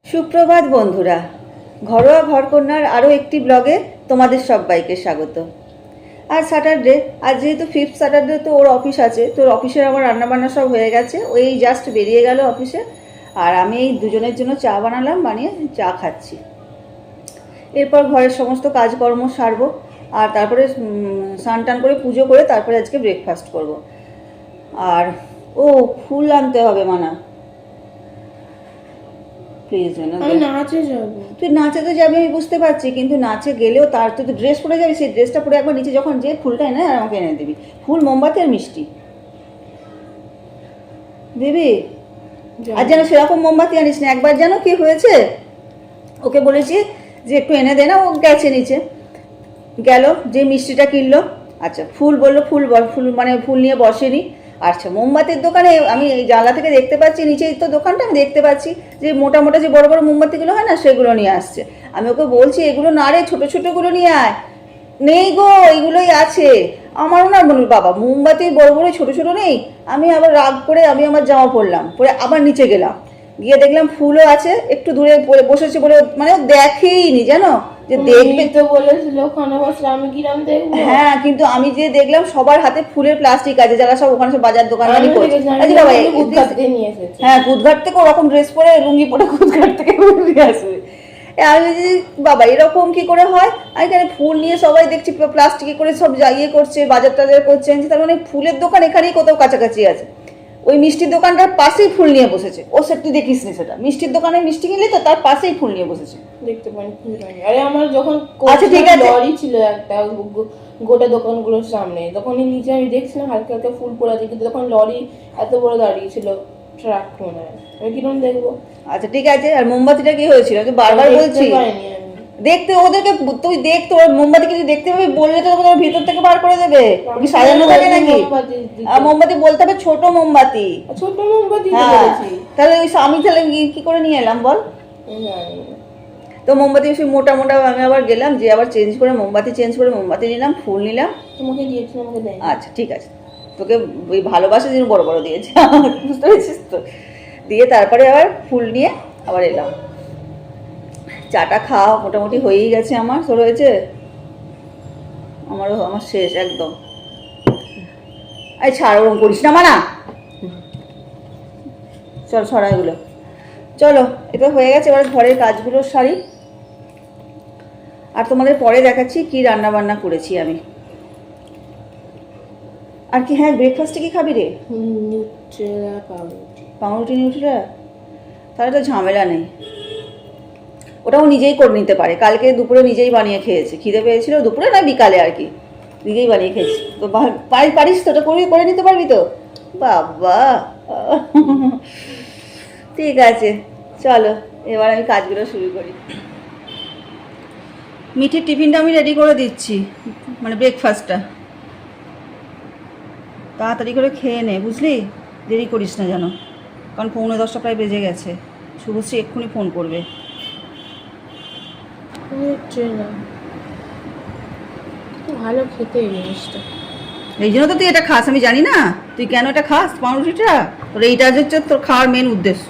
সুপ্রভাত বন্ধুরা, ঘরোয়া ঘরকন্যার আরও একটি ব্লগে তোমাদের সবাইকে স্বাগত। আজ স্যাটারডে, আজ যেহেতু 5th স্যাটারডে, তো ওর অফিস আছে, তো অফিসের আমার রান্নাবান্না সব হয়ে গেছে। ওই জাস্ট বেরিয়ে গেল অফিসে, আর আমি এই দুজনের জন্য চা বানালাম, বানিয়ে চা খাচ্ছি। এরপর ঘরের সমস্ত কাজকর্ম সারবো, আর তারপরে স্নান টান করে পুজো করে তারপরে আজকে ব্রেকফাস্ট করব। আর ফুল আনতে হবে মানা, প্লিজ। নাচে যাবো। তুই নাচে তো যাবি আমি বুঝতে পারছি, কিন্তু নাচে গেলেও তার তুই তো ড্রেস পরে যাবি, সেই ড্রেসটা পরে একবার নিচে যখন যে ফুলটা এনে আমাকে এনে দিবি। ফুল, মোমবাতি আর মিষ্টি দিবি। আর যেন সেরকম মোমবাতি আনিস না। একবার যেন কি হয়েছে, ওকে বলেছি যে একটু এনে দে না, ও গেছে নিচে, গেল যে মিষ্টিটা কিনলো। আচ্ছা, ফুল বললো, ফুল মানে ফুল নিয়ে বসেনি। আচ্ছা, মোমবাতির দোকানে আমি এই জানলা থেকে দেখতে পাচ্ছি, নিচেই তো দোকানটা, আমি দেখতে পাচ্ছি যে মোটা মোটা যে বড় বড় মোমবাতিগুলো হয় না, সেগুলো নিয়ে আসছে। আমি ওকে বলছি এগুলো না রে, ছোটো ছোটোগুলো নিয়ে আয়। নেই গো, এইগুলোই আছে। আমারও না বলুন বাবা, মোমবাতি বড় বড় ছোটো ছোটো নেই। আমি আবার রাগ করে আমি আমার জামা পরলাম, পরে আবার নিচে গেলাম, গিয়ে দেখলাম ফুলও আছে। একটু দূরে বসেছে বলে মানে দেখেইনি, জানো যে দেখবে তো বলেছিল ওখানে বসলে, আমি কিরাম দেখবো। হ্যাঁ, কিন্তু আমি যে দেখলাম সবার হাতে ফুলের প্লাস্টিক আছে, যারা সব ওখানে সব বাজার দোকানদারি করছে। হ্যাঁ, কুদঘাট থেকে ওরকম ড্রেস পরে, লুঙ্গি পরে কুদঘাট থেকে আসবে। আমি বাবা এরকম কি করে হয়? আমি এখানে ফুল নিয়ে সবাই দেখছি প্লাস্টিকে করে সব ইয়ে করছে, বাজার টাজার করছে। তার মানে ফুলের দোকান এখানেই কোথাও কাছাকাছি আছে। ওই মিষ্টির দোকানটার পাশেই ফুল নিয়ে বসেছে। ও সে তুই দেখিস নি সেটা, মিষ্টির দোকানে মিষ্টি কিনলি তো, তার পাশেই ফুল নিয়ে বসেছে। দেখতে পাই ফুল। আরে আমার যখন আচ্ছা ঠিক আছে, লরি ছিল একটা গোটা দোকানগুলোর সামনে, তখন নিচে আমি দেখছিলাম হালকা হালকা ফুল পড়ে আছে, কিন্তু তখন লরি এত বড় দাঁড়িয়ে ছিল, ট্রাক মনে হয়। আমি কিরকম দেখবো? আচ্ছা ঠিক আছে। আর মোমবাতিটা কি হয়েছিল? তুই বারবার বলছি দেখতে, ওদেরকে তুই দেখ, তোর মোমবাতি কিছু দেখতে পাবি, বললে তো তোর ভিতর থেকে বার করে দেবে। কি সাজানো থাকে নাকি? মোমবাতি বলতে হবে ছোট মোমবাতি। ছোট মোমবাতি তাহলে ওই আমি তাহলে কি করে নিয়ে এলাম বল? তো মোমবাতি বেশি মোটা মোটা, আমি আবার গেলাম যে আবার চেঞ্জ করে মোমবাতি নিলাম, ফুল নিলাম। তোমাকে দিয়েছি, আমাকে দেয়। আচ্ছা ঠিক আছে, তোকে ওই ভালোবাসা যেন বড় বড় দিয়েছে, বুঝতে পেরেছিস তো। দিয়ে তারপরে আবার ফুল নিয়ে আবার এলাম। চাটা খাওয়া মোটামুটি হয়েই গেছে আমার। তোর হয়েছে? আমার শেষ একদম। এই ছাড়, ওরকম করিস না মানা। চল ছড়া এগুলো, চলো। এটা হয়ে গেছে, এবার ঘরের কাজগুলো সারি, আর তোমাদের পরে দেখাচ্ছি কি রান্না বান্না করেছি আমি। আর কি, হ্যাঁ, ব্রেকফাস্টে কি খাবি রে? নিউট্রেলা পাউরুটি নিউট্রেলা? তাহলে তো ঝামেলা নেই, ওটাও নিজেই করে নিতে পারে। কালকে দুপুরে নিজেই বানিয়ে খেয়েছে, খিদে পেয়েছিল দুপুরে না বিকালে আর কি, নিজেই বানিয়ে খেয়েছি। তো পারিস তো, ওটা করে নিতে পারবি তো? বাবা ঠিক আছে, চলো এবার আমি কাজগুলো শুরু করি। মিঠির টিফিনটা আমি রেডি করে দিচ্ছি, মানে ব্রেকফাস্টটা। তাড়াতাড়ি করে খেয়ে নে, বুঝলি? দেরি করিস না যেন, কারণ 9:45 প্রায় বেজে গেছে। শুভশ্রী এক্ষুনি ফোন করবে। ভালো খেতে এই জিনিসটা, এই জন্য তো তুই এটা খাস। আমি জানি না তুই কেন এটা খাস পাউরুটিটা। তোর এইটা হচ্ছে তোর খাওয়ার মেন উদ্দেশ্য,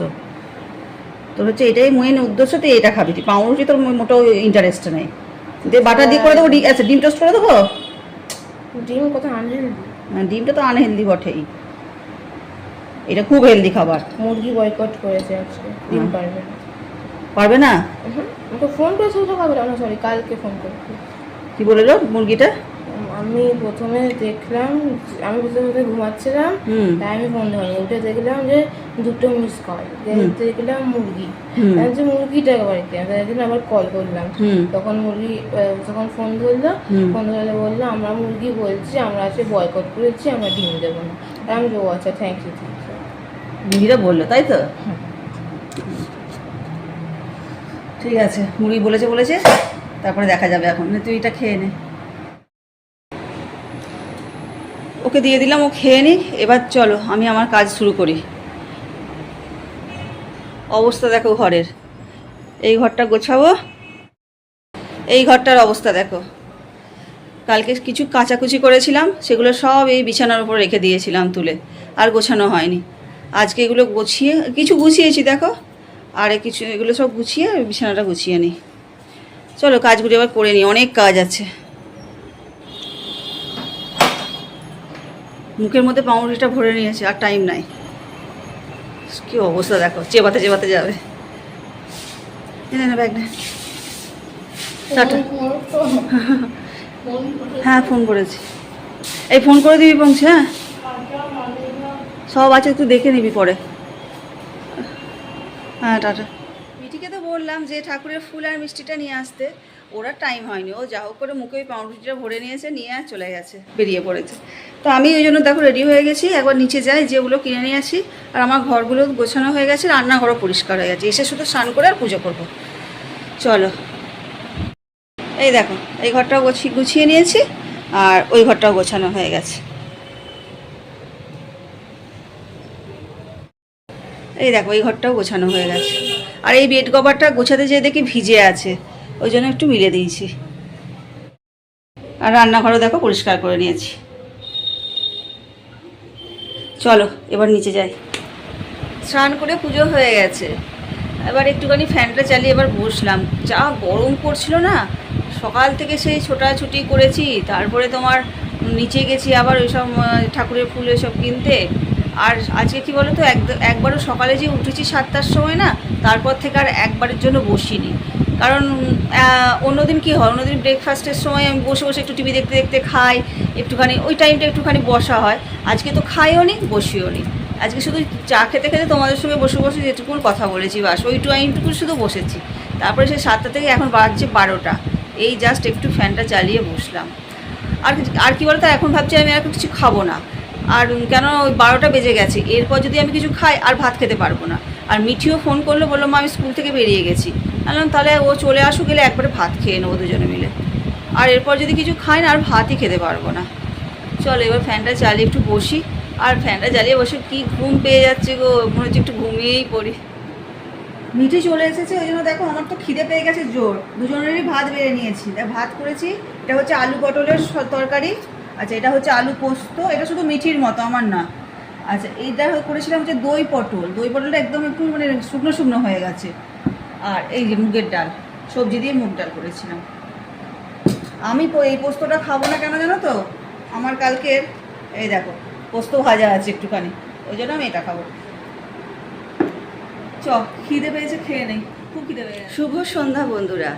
তোর হচ্ছে এটাই মেন উদ্দেশ্য, তুই এটা খাবি। তুই পাউরুটি তোর মোটেও ইন্টারেস্ট নেই। দিয়ে বাটার দিয়ে করে দেবো। আচ্ছা, ডিম টোস্ট করে দেবো। ডিম কত আনহেলদি। ডিমটা তো আনহেলদি বটেই, এটা খুব হেলদি খাবার। মুরগি বয়কট করেছে আজকে, ডিম পারবে না। পারবে না? ওকে ফোন করেছে, ওটা খাবে না, সরি কালকে ফোন করেছে। কি বলে রে মুরগিটা? আমি প্রথমে দেখলাম, আমি বুঝতে ঘুমাচ্ছিলাম, তাই আমি ফোন ধরিনি। উঠে দেখলাম যে 2টো মিস কল, দেখলাম মুরগি, যে মুরগিটা বাড়িতে। আমি আবার কল করলাম, তখন মুরগি যখন ফোন ধরলে বললো আমরা মুরগি বলছি, আমরা আজকে বয়কট করেছি, আমরা ডিম দেবো না। আর আমি বলবো আচ্ছা, থ্যাংক ইউ। মুরগিটা বললো তাই তো? ঠিক আছে, মুরগি বলেছে, তারপরে দেখা যাবে। এখন তুই এটা খেয়ে নে। ওকে দিয়ে দিলাম, ও খেয়ে নিক। এবার চলো আমি আমার কাজ শুরু করি। অবস্থা দেখো ঘরের, এই ঘরটা গোছাবো, এই ঘরটার অবস্থা দেখো। কালকে কিছু কাচাকুচি করেছিলাম, সেগুলো সব এই বিছানার উপর রেখে দিয়েছিলাম তুলে, আর গোছানো হয়নি। আজকে এগুলো কিছু গুছিয়েছি দেখো, আর কিছু এগুলো সব গুছিয়ে বিছানাটা গুছিয়ে নিই। চলো কাজগুলো এবার করে নিই, অনেক কাজ আছে। মুখের মধ্যে পাউরুটিটা ভরে নিয়েছে, আর টাইম নাই। কি অবস্থা দেখো, চেবাতে চেবাতে যাবে। না ব্যাগ না, টাটা। হ্যাঁ ফোন করেছি, এই ফোন করে দিবি পৌঁছে। হ্যাঁ সব আছে, একটু দেখে নিবি পরে। হ্যাঁ টাটা। মিঠিকে তো বললাম যে ঠাকুরের ফুল আর মিষ্টিটা নিয়ে আসতে, ওরা টাইম হয়নি। ও যা হোক করে মুখে ওই পাউরুটিটা ভরে নিয়েছে, নিয়ে আর চলে গেছে, বেরিয়ে পড়েছে। তো আমি ওই জন্য দেখো রেডি হয়ে গেছি, একবার নিচে যাই, যেগুলো কিনে নিয়ে আসি। আর আমার ঘরগুলো গোছানো হয়ে গেছে, রান্নাঘরও পরিষ্কার হয়ে গেছে, এসে শুধু স্নান করে আর পুজো করবো। চলো, এই দেখো এই ঘরটাও গুছিয়ে নিয়েছি, আর ওই ঘরটাও গোছানো হয়ে গেছে। এই দেখো এই ঘরটাও গোছানো হয়ে গেছে। আর এই বেড কভারটা গোছাতে যেয়ে দেখি ভিজে আছে, ওই জন্য একটু মিলে দিয়েছি। আর রান্নাঘরও দেখো পরিষ্কার করে নিয়েছি। চলো এবার নিচে যাই। স্নান করে পুজো হয়ে গেছে, এবার একটুখানি ফ্যানটা চালিয়ে এবার বসলাম। যা গরম পড়ছিল না, সকাল থেকে সেই ছোটাছুটি করেছি, তারপরে তোমার নিচে গেছি আবার ওইসব ঠাকুরের ফুল এসব কিনতে। আর আজকে কি বলো তো, একবারও সকালে যে উঠেছি 7টার সময় না, তারপর থেকে আর একবারের জন্য বসিনি। কারণ অন্যদিন কী হয়, অন্যদিন ব্রেকফাস্টের সময় আমি বসে বসে একটু টিভি দেখতে দেখতে খাই, একটুখানি ওই টাইমটা একটুখানি বসা হয়। আজকে তো খাইও নি বসিও নি, আজকে শুধু চা খেতে খেতে তোমাদের সঙ্গে বসে বসে যেটুকুন কথা বলেছি, বাস ওই টাইমটুকু শুধু বসেছি। তারপরে সেই 7টা থেকে এখন বাজছে 12টা, এই জাস্ট একটু ফ্যানটা চালিয়ে বসলাম। আর কি বলতো, এখন ভাবছি আমি আর কিছু খাবো না। আর কেন, ওই 12টা বেজে গেছে, এরপর যদি আমি কিছু খাই আর ভাত খেতে পারবো না। আর মিঠিও ফোন করলো, বললো মা আমি স্কুল থেকে বেরিয়ে গেছি। বললাম তাহলে ও চলে আসুক, গেলে একবারে ভাত খেয়ে নেবো দুজনে মিলে। আর এরপর যদি কিছু খাই না, আর ভাতই খেতে পারবো না। চলো এবার ফ্যানটা চালিয়ে একটু বসি। আর ফ্যানটা জ্বালিয়ে বসে কি ঘুম পেয়ে যাচ্ছে গো, মনে হচ্ছে একটু ঘুমিয়েই পড়ি। মিঠি চলে এসেছে, ওই জন্য দেখো আমার তো খিদে পেয়ে গেছে জোর। দুজনেরই ভাত বেড়ে নিয়েছি, ভাত করেছি। এটা হচ্ছে আলু পটলের তরকারি। আচ্ছা এটা হচ্ছে আলু পোস্ত, এটা শুধু মিঠির মতো, আমার না। আচ্ছা এইটা করেছিলাম হচ্ছে দই পটল, দই পটলটা একদম একটু মানে শুকনো শুকনো হয়ে গেছে। আর এই যে মুগের ডাল, সবজি দিয়ে মুগ ডাল করেছিলাম। আমি এই পোস্তটা খাবো না কেন জানো তো, আমার কালকের এই দেখো পোস্ত ভাজা আছে একটুখানি, ওই জন্য আমি এটা খাবো। খিদে পেয়েছে, খেয়ে নেই, খুব খিদে পেয়ে গেছে। শুভ সন্ধ্যা বন্ধুরা,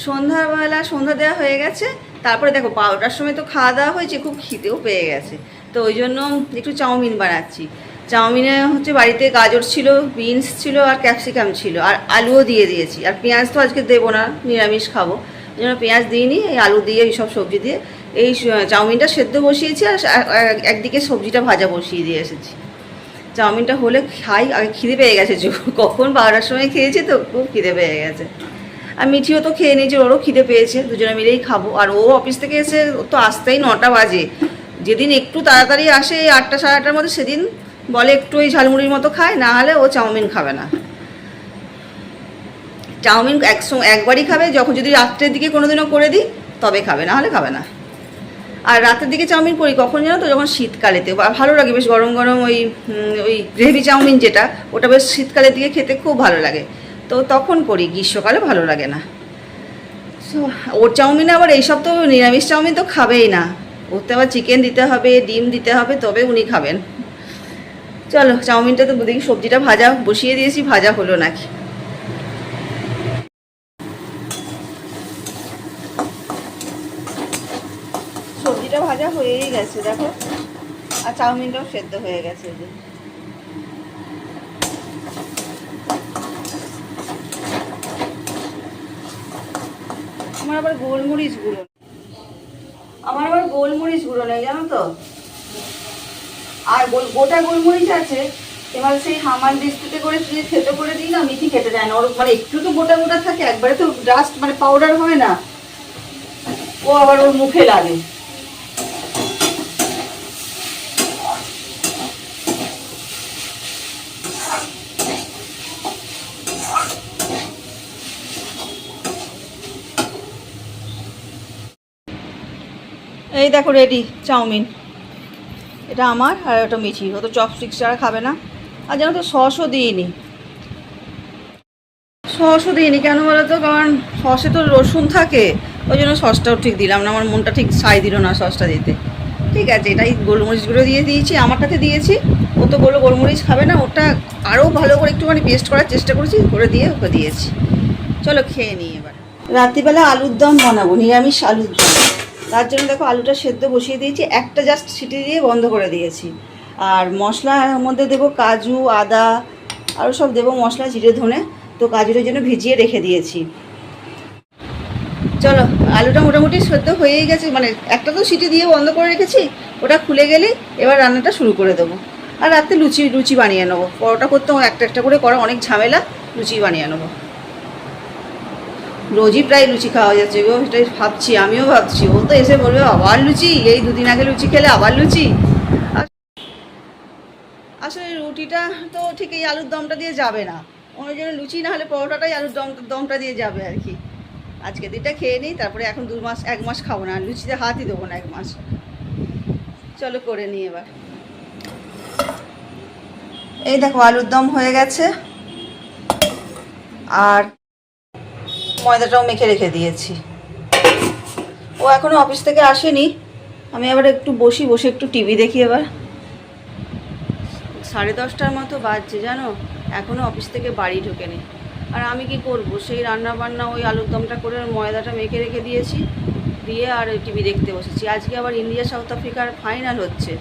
সন্ধ্যাবেলা সন্ধ্যা দেওয়া হয়ে গেছে। তারপরে দেখো 12টার সময় তো খাওয়া দাওয়া হয়েছে, খুব খিদেও পেয়ে গেছে। তো ওই জন্য একটু চাউমিন বানাচ্ছি। চাউমিনে হচ্ছে বাড়িতে গাজর ছিল, বিনস ছিল, আর ক্যাপসিকাম ছিল, আর আলুও দিয়ে দিয়েছি। আর পেঁয়াজ তো আজকে দেবো না, নিরামিষ খাবো, ওই জন্য পেঁয়াজ দিইনি, এই আলু দিয়ে এই সব সবজি দিয়ে এই চাউমিনটা সেদ্ধ বসিয়েছি। আর একদিকে সবজিটা ভাজা বসিয়ে দিয়ে এসেছি। চাউমিনটা হলে খাই, আগে খিদে পেয়ে গেছে, কখন 12টার সময় খেয়েছি তো খুব খিদে পেয়ে গেছে। আর মিঠিও তো খেয়ে নিয়েছে, ওরও খিদে পেয়েছে, দুজনে মিলেই খাবো। আর ও অফিস থেকে এসে তো আসতেই 9টা বাজে। যেদিন একটু তাড়াতাড়ি আসে, এই 8টা সাড়ে 8টার মধ্যে, সেদিন বলে একটু ওই ঝালমুড়ির মতো খায়, না হলে ও চাউমিন খাবে না। চাউমিন একবারই খাবে, যখন যদি রাত্রের দিকে কোনোদিনও করে দিই তবে খাবে, না হলে খাবে না। আর রাতের দিকে চাউমিন করি কখন জানো তো, যখন শীতকালেতে ভালো লাগে, বেশ গরম গরম ওই গ্রেভি চাউমিন যেটা, ওটা বেশ শীতকালের দিকে খেতে খুব ভালো লাগে, তো তখন করি। গ্রীষ্মকালে ভালো লাগে না। ওর চাউমিনে আবার এইসব তো নিরামিষ চাউমিন তো খাবেই না, ওতে আবার চিকেন দিতে হবে, ডিম দিতে হবে, তবে উনি খাবেন। চলো চাউমিনটা তো দেখি, সবজিটা ভাজা বসিয়ে দিয়েছি, ভাজা হলো নাকি। সবজিটা ভাজা হয়েই গেছে দেখো, আর চাউমিনটাও সেদ্ধ হয়ে গেছে। আমার আবার গোলমরিচ গুঁড়ো নেই জানো তো। আর গোটা গোলমরিচ আছে, এবার সেই হামাল দিস্তিতে করে থেতো করে দিই না, মিঠি খেতে যায় না, ওর মানে একটু তো গোটা গোটা থাকে, একবারে তো জাস্ট মানে পাউডার হয় না, ও আবার ওর মুখে লাগে। এই দেখো রেডি চাউমিন, এটা আমার, আর ওটা মিঠি, ও তো চপস্টিক্স ছাড়া খাবে না। আর জানো তো সসও দিইনি। সসও দিইনি, কেন বলো তো, কারণ সসে তো রসুন থাকে, ওই জন্য সসটাও ঠিক দিলাম না, আমার মনটা ঠিক সাই দিল না সসটা দিতে। ঠিক আছে, এটাই গোলমরিচ গুঁড়ো দিয়ে দিয়েছি, আমারটাতে দিয়েছি, ও তো বললো গোলমরিচ খাবে না, ওটা আরও ভালো করে একটুখানি পেস্ট করার চেষ্টা করেছি, করে দিয়ে ওকে দিয়েছি। চলো খেয়ে নিই এবার। রাত্রিবেলা আলুর দম বানাবো, নিরামিষ আলুর দম। তার জন্য দেখো আলুটা সেদ্ধ বসিয়ে দিয়েছি, একটা জাস্ট সিটি দিয়ে বন্ধ করে দিয়েছি। আর মশলার মধ্যে দেবো কাজু, আদা, আরও সব দেবো মশলা, জিরে ধনে, তো কাজুর জন্য ভিজিয়ে রেখে দিয়েছি। চলো, আলুটা মোটামুটি সেদ্ধ হয়েই গেছে, মানে একটা তো সিটি দিয়ে বন্ধ করে রেখেছি, ওটা খুলে গেলে এবার রান্নাটা শুরু করে দেবো। আর রাত্রে লুচি বানিয়ে নেবো, পরোটা করতে একটা একটা করে করা অনেক ঝামেলা, লুচি বানিয়ে নেবো। রোজই প্রায় লুচি খাওয়া যাচ্ছে গো, সেটাই ভাবছি, আমিও ভাবছি। ও তো এসে বলবে আবার লুচি, এই দুদিন আগে লুচি খেলে আবার লুচি। আসলে রুটিটা তো ঠিক এই আলুর দমটা দিয়ে যাবে না, ওই জন্য লুচি না হলে পরোটাটাই আলুর দমটা দিয়ে যাবে আর কি। আজকে দিনটা খেয়ে নিই, তারপরে এখন 1 মাস খাবো না, লুচিতে হাতই দেবো না 1 মাস। চলো করে নিই এবার। এই দেখো আলুর দম হয়ে গেছে, আর ময়দাটাও মেখে রেখে দিয়েছি। ও এখনো অফিস থেকে আসেনি, আমি আবার একটু বসে একটু টিভি দেখি এবার। 10:30টার মতো বাজছে জানো, এখনও অফিস থেকে বাড়ি ঢোকেনি। আর আমি কি করব, সেই রান্না বান্না ওই আলুর দমটা করে ময়দাটা মেখে রেখে দিয়েছি, দিয়ে আর টিভি দেখতে বসেছি। আজকে আবার ইন্ডিয়া সাউথ আফ্রিকার ফাইনাল হচ্ছে,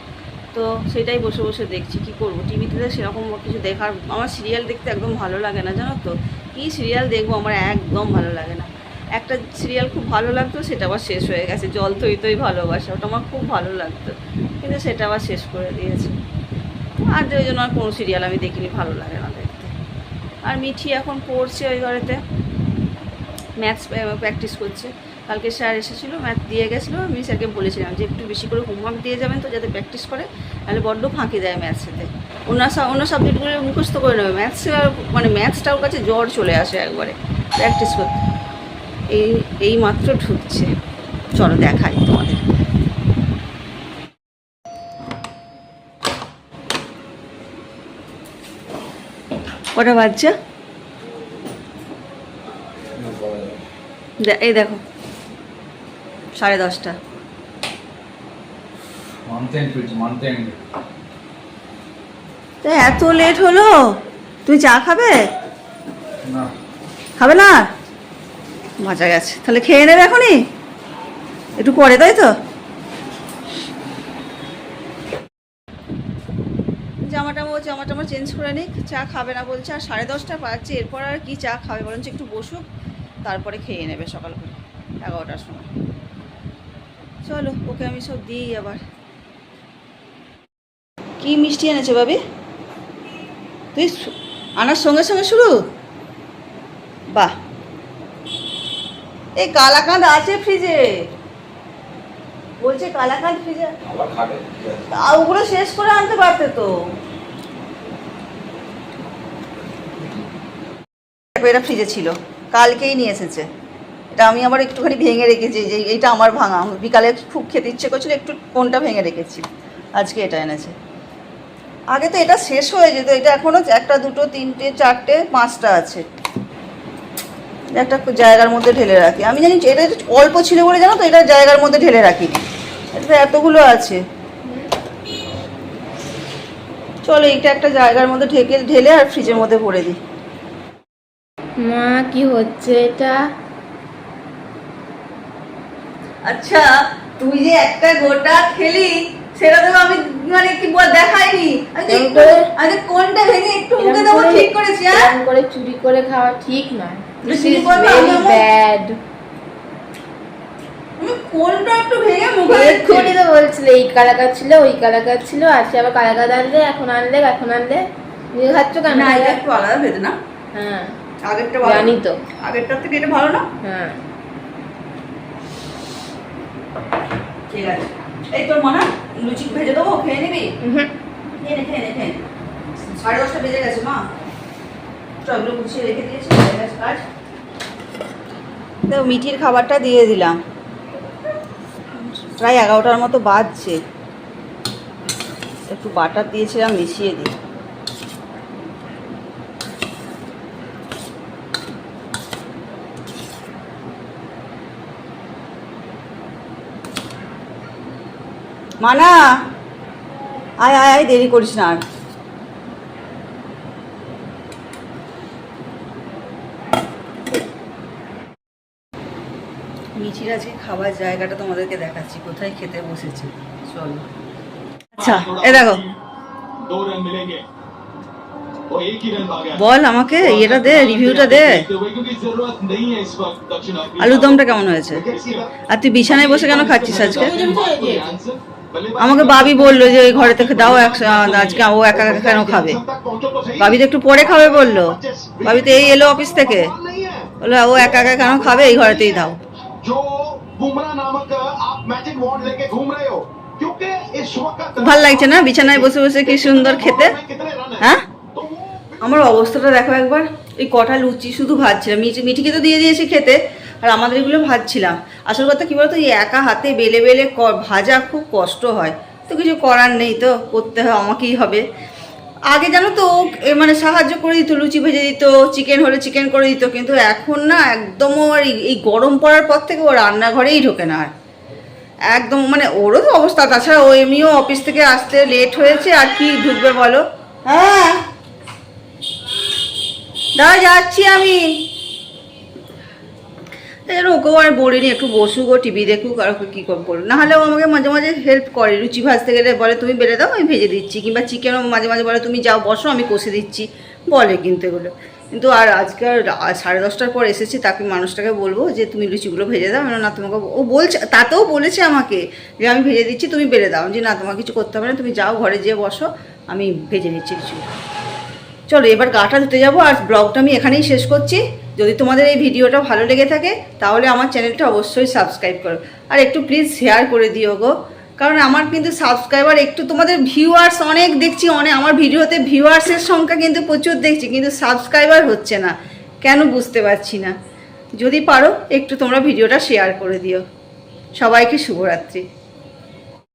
তো সেটাই বসে বসে দেখছি। কি করব, টিভিতে সেরকম কিছু দেখার, আমার সিরিয়াল দেখতে একদম ভালো লাগে না জানো তো। কী সিরিয়াল দেখবো, আমার একদম ভালো লাগে না। একটা সিরিয়াল খুব ভালো লাগতো, সেটা আবার শেষ হয়ে গেছে, জল থই ভালোবাসা, ওটা আমার খুব ভালো লাগতো, কিন্তু সেটা আবার শেষ করে দিয়েছে। আর ওই জন্য আর কোনো সিরিয়াল আমি দেখিনি, ভালো লাগে না দেখতে। আর মিঠি এখন পড়ছে ওই ঘরেতে, ম্যাথস প্র্যাকটিস করছে। কালকে স্যার এসেছিলো, ম্যাথ দিয়ে গেছিলো, আমি স্যারকে বলেছিলাম যে একটু বেশি করে হোমওয়ার্ক দিয়ে যাবেন তো, যাতে প্র্যাকটিস করে, নাহলে বড্ড ফাঁকি দেয় ম্যাথসেতে। অন্য সাবজেক্টগুলো মুখস্থ করে নেবে, মানে ম্যাথসটা ওর কাছে জ্বর চলে আসে একবারে প্র্যাকটিস করতে। এই মাত্র ঢুকছে, চলো দেখাই তোমাদের। কটা বাচ্চা এই দেখো, 10:30। তো এত লেট হলো, তুমি চা খাবে? খাবে না? মজা গেছে, তাহলে খেয়ে নেবে এখনই, একটু পরে, তাই তো। জামাটা চেঞ্জ করে নিক, চা খাবে না বলছে, আর 10:30 বাজছে, এরপর আর কি চা খাবে, বরঞ্চ একটু বসুক, তারপরে খেয়ে নেবে সকাল করে 11টার সময়। চলো, ওকে আমি সব দিই আবার। কি মিষ্টি এনেছে ভাবি, তুই আনার সঙ্গে সঙ্গে শুরু? বাহ, এই কালাকাঁদ আছে ফ্রিজে, বলছে কালাকাঁদ ফ্রিজে, ওগুলো শেষ করে আনতে পারতে তো। এটা ফ্রিজে ছিল, কালকেই নিয়ে এসেছে। এটা আমি আবার একটুখানি ভেঙে রেখেছি, যে এইটা আমার ভাঙা, বিকালে খুব খেতে ইচ্ছে করছিল, একটু কোনটা ভেঙে রেখেছি, আজকে এটা এনেছে। আগে তো এটা শেষ হয়ে যেত, এটা এখনও 1, 2, 3, 4, 5টা আছে, একটা জায়গার মধ্যে ঢেলে রাখি। আমি জানি এটা অল্প ছিল বলে, জানো তো, এটা জায়গার মধ্যে ঢেলে রাখি, এটা এতগুলো আছে। চলো, এইটা একটা জায়গার মধ্যে ঢেলে আর ফ্রিজের মধ্যে ভরে দিই। মা কি হচ্ছে এটা? আচ্ছা, তুই যে একটা গোটা খেলি, সেটা তো আমি মানে কি দেখাইনি, আমি কোনটা ভেঙে একটু মুখে দেবো ঠিক করেছি। এরকম করে চুরি করে খাওয়া ঠিক নয়, ব্যাড। কোনটা একটু ভেঙে মুখে এক্ষুনি তো বলছিলে এই কালাকার ছিল, ওই কালাকার ছিল, আজকে আবার কালাকার আনলে, এখন আনলে নিজে খাচ্ছ কেন? না, এটা একটু আলাদা ভেদ না। হ্যাঁ, আগেরটা জানি তো, আগেরটার থেকে এটা ভালো না। হ্যাঁ ঠিক আছে, এই তোর মনে লুচি ভেজে দেবো, খেয়ে নিবি? খেয়ে নে 10:30 বেজে গেছে মা, সবগুলো গুছিয়ে রেখে দিয়েছি, কাজ। তো মিঠির খাবারটা দিয়ে দিলাম, প্রায় 11টার মতো বাজছে। একটু বাটার দিয়েছিলাম, মিশিয়ে দিই। মানা আয় আয় আয়, দেরি করিস না আর। মিঠির আজকে খাবার জায়গাটা তোমাদেরকে দেখাচ্ছি, কোথায় খেতে বসেছি, চলো। আচ্ছা এ দেখো, বল আমাকে ইয়েটা দে, রিভিউটা দে, আলুর দমটা কেমন হয়েছে? আর তুই বিছানায় বসে কেন খাচ্ছিস আজকে? আমাকে বাবি বললো যে ওই ঘরে থেকে দাও, আজকে ও একা একা কেন খাবে? বাবি তো একটু পরে খাবে বললো, বাবি তো এই এলো অফিস থেকে, বললো ও একা একা কেন খাবে, এই ঘরেতেই দাও। ভাল লাগছে না বিছানায় বসে বসে কি সুন্দর খেতে? হ্যাঁ, আমার অবস্থাটা দেখো একবার, এই কটা লুচি শুধু ভাজছিলাম, মিঠিকে তো দিয়ে দিয়েছি খেতে, আর আমাদের এগুলো ভাজছিলাম। আসল কথা কী বলতো, এই একা হাতে বেলে বেলে ভাজা খুব কষ্ট হয়, তো কিছু করার নেই, তো করতে হয়, আমাকেই হবে। আগে জানো তো মানে সাহায্য করে দিত, লুচি ভেজে দিত, চিকেন হলে চিকেন করে দিত, কিন্তু এখন না একদম আর এই গরম পড়ার পর থেকে ও রান্নাঘরেই ঢোকে না আর, একদম মানে ওরও তো অবস্থা, তাছাড়া ও এমনিও অফিস থেকে আসতে লেট হয়েছে, আর কি ঢুকবে বলো? হ্যাঁ দাঁড়া যাচ্ছি আমি। ওকেও আর বলিনি একটু বসুক, ও টিভি দেখুক, আর ওকে কী করবো, নাহলে ও আমাকে মাঝে মাঝে হেল্প করে, লুচি ভাজতে গেলে বলে তুমি বেড়ে দাও আমি ভেজে দিচ্ছি, কিংবা চিকেনও মাঝে মাঝে বলে তুমি যাও বসো আমি কষে দিচ্ছি, বলে কিন্তু এগুলো। কিন্তু আর আজকে 10:30টার পর এসেছি, তাকে মানুষটাকে বলবো যে তুমি লুচিগুলো ভেজে দাও, না তোমাকে ও বলছে, তাতেও বলেছে আমাকে যে আমি ভেজে দিচ্ছি তুমি বেড়ে দাও, যে না তোমার কিছু করতে হবে না, তুমি যাও ঘরে যেয়ে বসো আমি ভেজে দিচ্ছি লুচিগুলো। চলো এবার গাটা ধুতে যাবো, আর ব্লগটা আমি এখানেই শেষ করছি। যদি তোমাদের এই ভিডিওটা ভালো লেগে থাকে তাহলে আমার চ্যানেলটা অবশ্যই সাবস্ক্রাইব করো, আর একটু প্লিজ শেয়ার করে দিও গো, কারণ আমার কিন্তু সাবস্ক্রাইবার একটু, তোমাদের ভিউয়ার্স অনেক দেখছি, অনেক আমার ভিডিওতে ভিউয়ার্সের সংখ্যা কিন্তু প্রচুর দেখছি, কিন্তু সাবস্ক্রাইবার হচ্ছে না, কেন বুঝতে পারছি না। যদি পারো একটু তোমরা ভিডিওটা শেয়ার করে দিও। সবাইকে শুভরাত্রি।